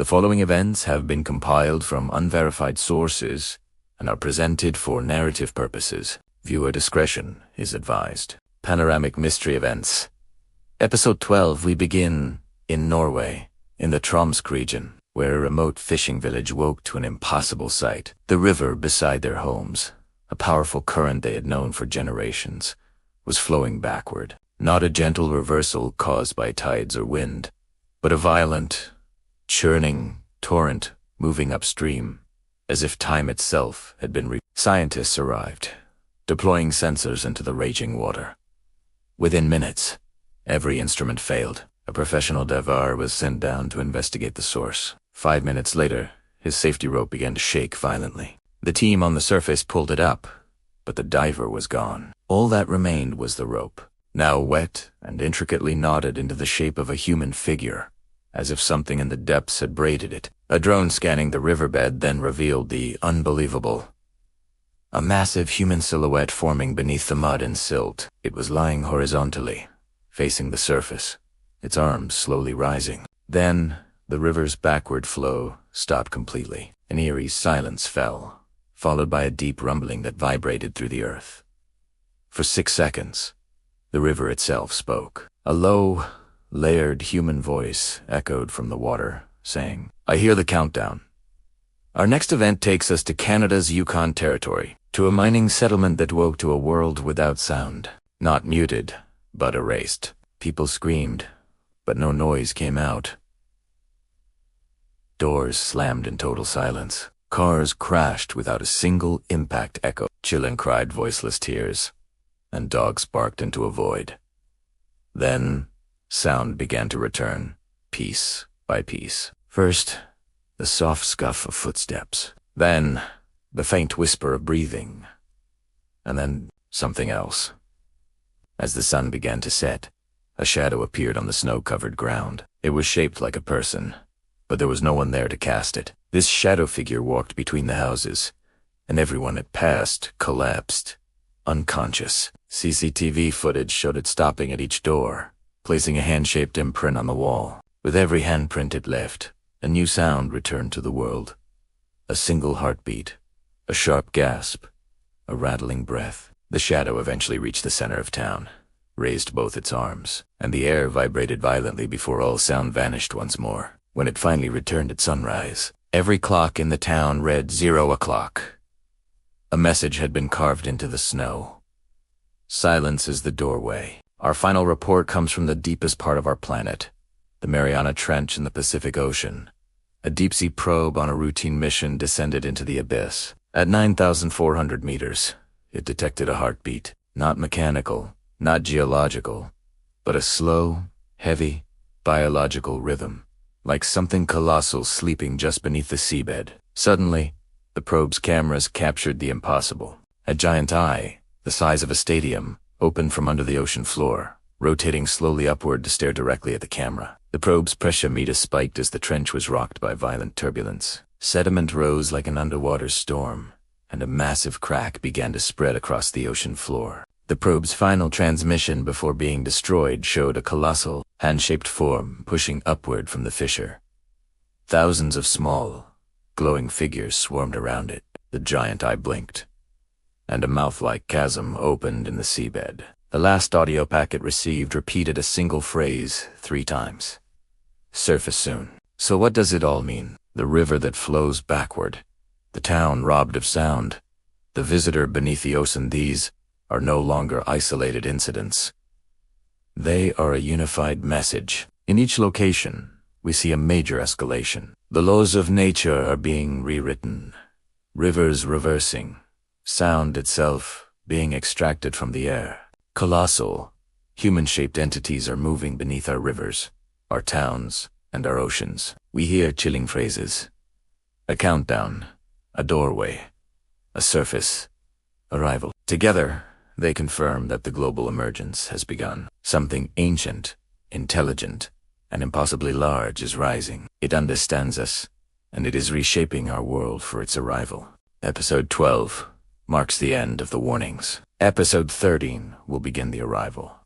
The following events have been compiled from unverified sources and are presented for narrative purposes. Viewer discretion is advised. Panoramic Mystery Events. Episode 12, we begin in Norway, in the Tromsk region, where a remote fishing village woke to an impossible sight. The river beside their homes, a powerful current they had known for generations, was flowing backward. Not a gentle reversal caused by tides or wind, but a violent, churning torrent moving upstream, as if time itself had been Scientists arrived, deploying sensors into the raging water. Within minutes, every instrument failed. A professional diver was sent down to investigate the source. 5 minutes later, his safety rope began to shake violently. The team on the surface pulled it up, but the diver was gone. All that remained was the rope, now wet and intricately knotted into the shape of a human figure, as if something in the depths had braided it. A drone scanning the riverbed then revealed the unbelievable. A massive human silhouette forming beneath the mud and silt. It was lying horizontally, facing the surface, its arms slowly rising. Then, the river's backward flow stopped completely. An eerie silence fell, followed by a deep rumbling that vibrated through the earth. For 6 seconds, the river itself spoke. A low, layered human voice echoed from the water, saying, "I hear the countdown. Our next event takes us to Canada's Yukon Territory, to a mining settlement that woke to a world without sound. Not muted, but erased. People screamed, but no noise came out. Doors slammed in total silence. Cars crashed without a single impact echo. Children cried voiceless tears, and dogs barked into a void. Then, sound began to return, piece by piece. First, the soft scuff of footsteps. Then, the faint whisper of breathing. And then, something else. As the sun began to set, a shadow appeared on the snow-covered ground. It was shaped like a person, but there was no one there to cast it. This shadow figure walked between the houses, and everyone it passed collapsed, unconscious. CCTV footage showed it stopping at each door, placing a hand-shaped imprint on the wall. With every handprint it left, a new sound returned to the world. A single heartbeat, a sharp gasp, a rattling breath. The shadow eventually reached the center of town, raised both its arms, and the air vibrated violently before all sound vanished once more. When it finally returned at sunrise, every clock in the town read 0 o'clock. A message had been carved into the snow. Silence is the doorway. Our final report comes from the deepest part of our planet, the Mariana Trench in the Pacific Ocean. A deep-sea probe on a routine mission descended into the abyss. At 9,400 meters, it detected a heartbeat. Not mechanical, not geological, but a slow, heavy, biological rhythm, like something colossal sleeping just beneath the seabed. Suddenly, the probe's cameras captured the impossible. A giant eye, the size of a stadium, opened from under the ocean floor, rotating slowly upward to stare directly at the camera. The probe's pressure meter spiked as the trench was rocked by violent turbulence. Sediment rose like an underwater storm, and a massive crack began to spread across the ocean floor. The probe's final transmission before being destroyed showed a colossal, hand-shaped form pushing upward from the fissure. Thousands of small, glowing figures swarmed around it. The giant eye blinked, and a mouth-like chasm opened in the seabed. The last audio packet received repeated a single phrase 3 times. "Surface soon." So what does it all mean? The river that flows backward, the town robbed of sound, the visitor beneath the ocean. These are no longer isolated incidents. They are a unified message. In each location, we see a major escalation. The laws of nature are being rewritten, rivers reversing, sound itself being extracted from the air. Colossal, human-shaped entities are moving beneath our rivers, our towns, and our oceans. We hear chilling phrases. A countdown, a doorway, a surface, arrival. Together, they confirm that the global emergence has begun. Something ancient, intelligent, and impossibly large is rising. It understands us, and it is reshaping our world for its arrival. Episode 12 marks the end of the warnings. Episode 13 will begin the arrival.